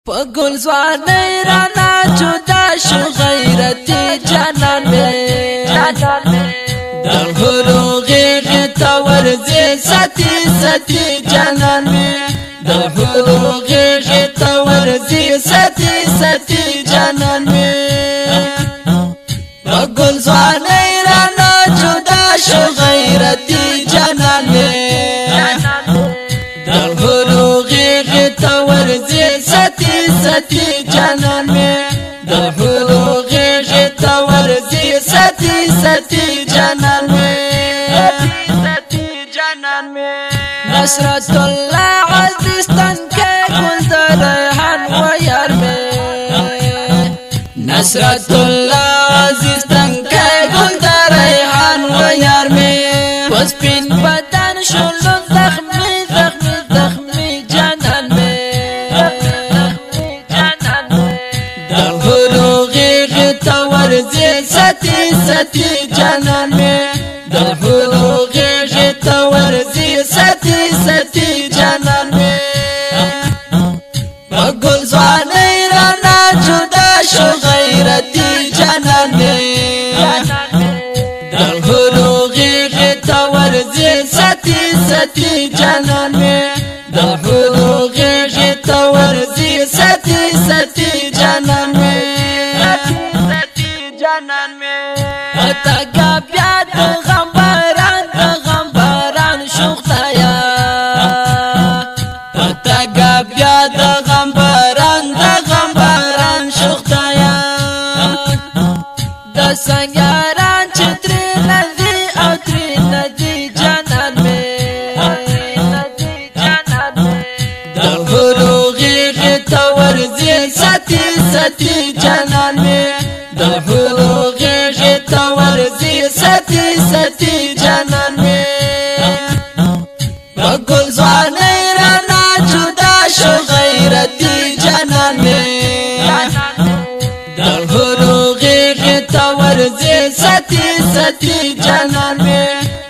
پگل زوانی رانا جدا شو غیرتی جانان میں در حروغی غیتا ورزی ستی ستی جانان میں در حروغی غیتا ورزی ستی ستی جانان میں پگل زوانی رانا جدا شو غیرتی جانان میں در حروغی غیتا ورزی ستی ستی جانان میں در حروغی غیتا ورزی ستی ستی جانان میں نصرت اللہ عزیزتن کے گل در ریحان و یار میں نصرت اللہ عزیزتن کے گل در ریحان و یار میں پس پین بدن شلون زخمی زخمی زخمی جانان میں در حروغی غیتا ورزی ستی ستی جانان میں در حروغی غیتا ورزی ستی ستی جانان میں پگل زوانی رانا جدا شو غیرتی جانان میں در حروغی غیتا ورزی ستی ستی جانان میں در حروغی غیتا ورزی ستی ستی جانان میں اتگا بیاد غمبران شوختایا اتگا بیاد غمبران شوختایا د سنگاران چتری ندی او تری ندی جانان میں در حروغی غیتا ورزی ستی ستی جانان میں در حروغی غیتا ورزی ستی ستی جانان میں پگل زوانی رانا جدا شو غیرتی جانان میں در حروغی غیتا ورزی ستی ستی جانان میں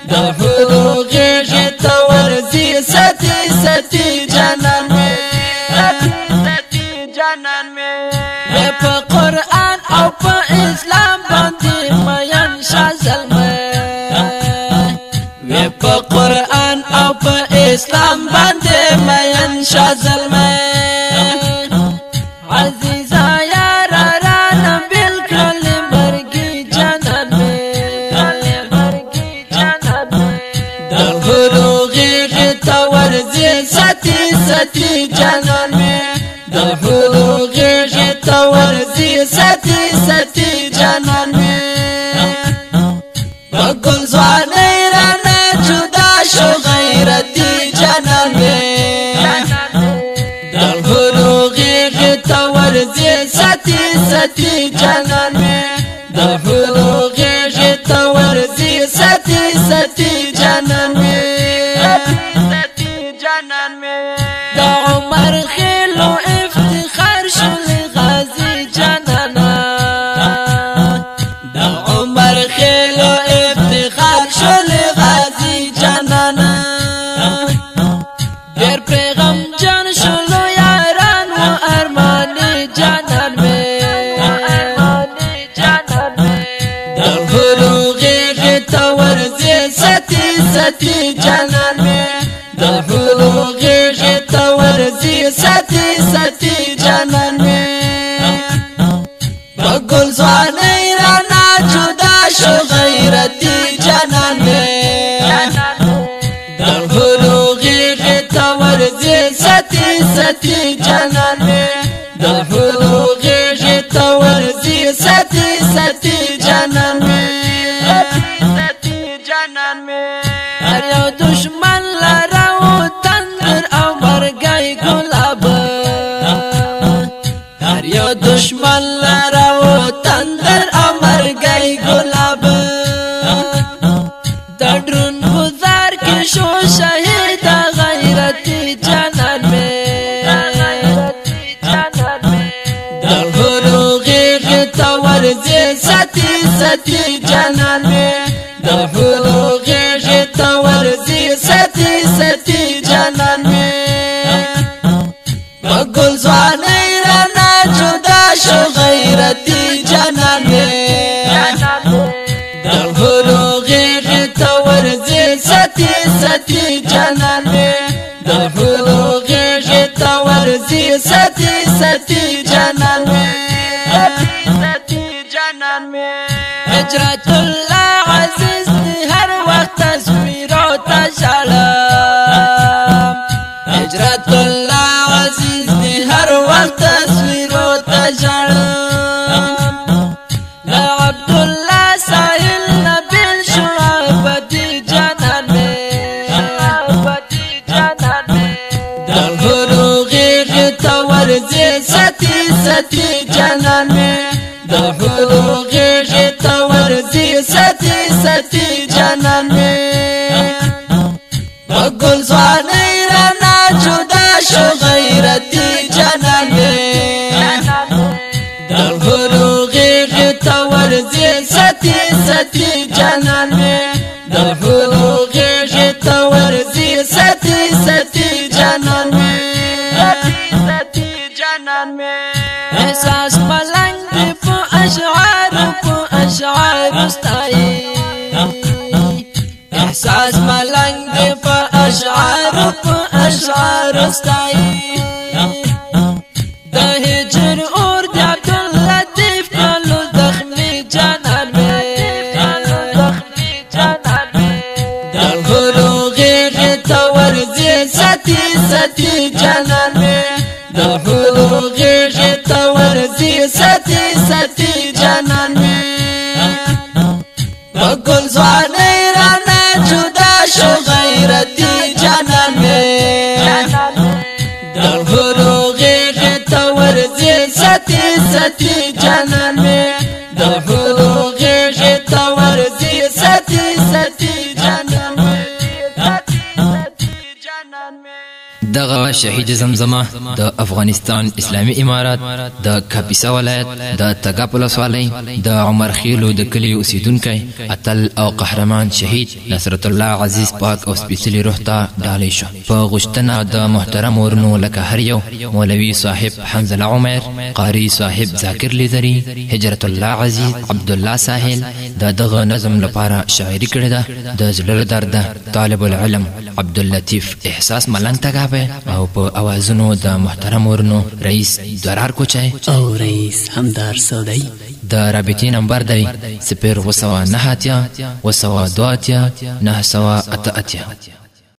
در حروغی غیتا ورزی ستی ستی جانان میں پا قرآن او پا اسلام باندی مین شازل میں پا قرآن او پا اسلام باندی مین شازل میں عزیزا یارا رانا بالکل مرگی جانان میں در حروغی غیتا ورزی ستی ستی جانان میں در حروغی غیتا ورزی ستی ستی جانان میں پگل زوانی رانا جدا شو غیرتی جانان میں در حروغی غیتا ورزی ستی ستی جانان میں در حروغی غیتا ورزی ستی ستی جانان میں دا عمر خیلو افتخار شل غازی جانانا دا عمر خیلو افتخار شل غازی جانانا دیر پیغم جان شلو یاران و ارمانی جانان میں در حروغی غیتا ورزی ستی ستی جانان میں در حروغی غیتا ورزی ستی ستی جانان میں پگل زوانی رانا جدا شو غیرتی جانان میں در حروغی غیتا ورزی ستی ستی جانان میں در حروغی غیتا ورزی ستی ستی جانان میں هر یو دشمن لراو تندر او مرگای گلاب هر یو دشمن لراو تندر او مرگای گلاب در درون گذار کی شو شهید غیرتی جانان میں در حروغی غیتا ورزی ستی ستی جانان میں در حروغی غیتا ورزی ستی ستی جانان میں پگل زوانی شو غیرتی جانان می دلهلو غیغ تورزی ستی ستی جانان می دلهلو غیغ تورزی ستی ستی جانان می هجرت الله عزیز دی هر وقت تصویرو تشالم هجرت الله عزیز دی هر وقت تصویرو تشالم لا عبدالله ساحل نبیل شعبتی جانان می دلهلو غیغ تورزی ستی ستی جانان می دلهلو غیغ تورزی ستی ستی جانان می بگل زوانی رانا جدا شو غیرتی جانان می دلهلو غیغ تورزی ستی ستی جانان می دلهلو غیغ تورزی ستی ستی جانان می احساس ملنگ دی پو اشعار استائی احساس ملنگ دی پو اشعار استائی دا هجر اور دی عبداللطیف کلو دخمی جانان می دلهلو غیغ تورزی ستی ستی جانان می دلهلو غیغ تورزی ستی ستی جانان می بگل زوانی رانا جدا شو غیرتی جانان می دلهلو غیغ تورزی ستی ستی جانان می دلهلو غیغ تورزی ستی ستی جانان می دغه شهید زمزمه د افغانستان اسلامی امارات د کاپیسا ولایت د تګاپ ولسوالۍ د عمر خیلو د کلی اوسیدونکی اتل او قهرمان شهید نصرت الله عزیز پاک او سپیڅلي روح ته ډالۍ شو په غوښتنه د محترم ورونو لکه هر یو مولوي صاحب حمزه عمر قاری صاحب ذاکر لیدری هجرت الله عزیز عبد الله ساحل دغه نظم لپاره شاعري کړې ده د زړه درد طالب العلم عبد اللطیف احساس ملنګ تګاپ او په اوازونو د محترم ورونو رئیس درار کوچای او رئیس همدار سودای د رابطې نمبر دی 0 9 9 9 9 9